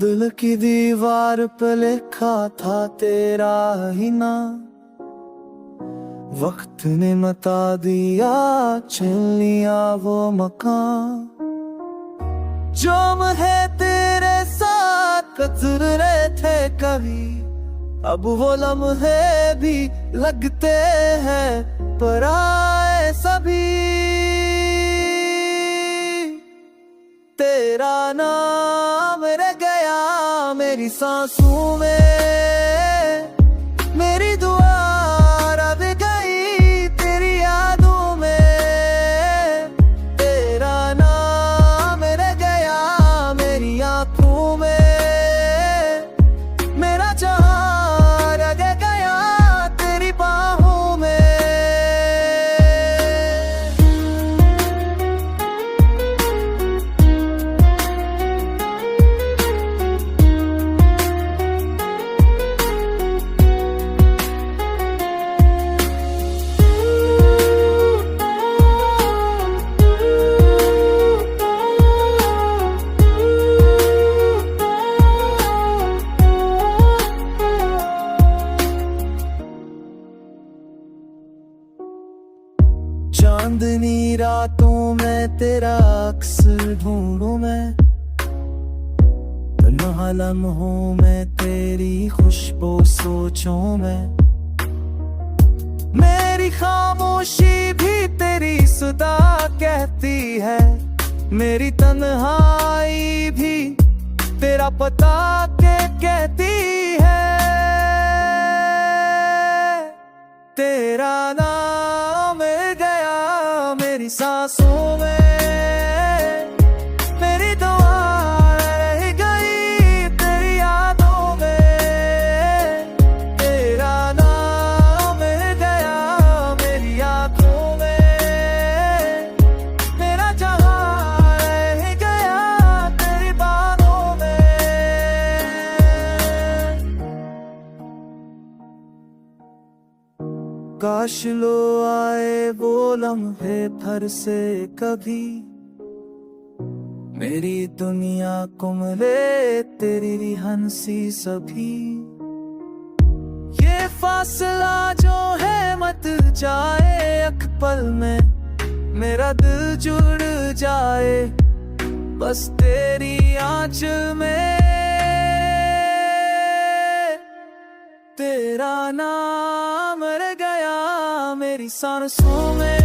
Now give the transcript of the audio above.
दिल की दीवार पे लिखा था तेरा ही नाम, वक्त ने बता दिया छीन लिया वो मकान। जो है तेरे साथ गुजरे थे कभी, अब वो लम्हे भी लगते हैं पराए सभी। तेरा नाम रह गया मेरी सांसों में, मेरी दुआ रब गई तेरी यादों में। तेरा नाम रह गया मेरी आँखों में, मेरा जहां रह गया तेरी बाहों में। चांदनी रातों में तेरा अक्सर ढूंढूं मैं, तन्हा लम्हों में तेरी खुशबू सोचूं मैं। मेरी खामोशी भी तेरी सदा कहती है, मेरी तन्हाई भी तेरा पता के कहती है। तेरा नाम गया मेरी सांसों में, मेरी दुआ रह गई तेरी यादों में। तेरा नाम गया मेरी आँखों में, मेरा जहां रह गया तेरी बाहों में। काश लो आए वो लम्हे फिर से कभी, मेरी दुनिया को मिले तेरी हंसी सभी। ये फासला जो है मत जाए एक पल में, मेरा दिल जुड़ जाए बस तेरी आंचल में। तेरा नाम रह गया मेरी सांसों में,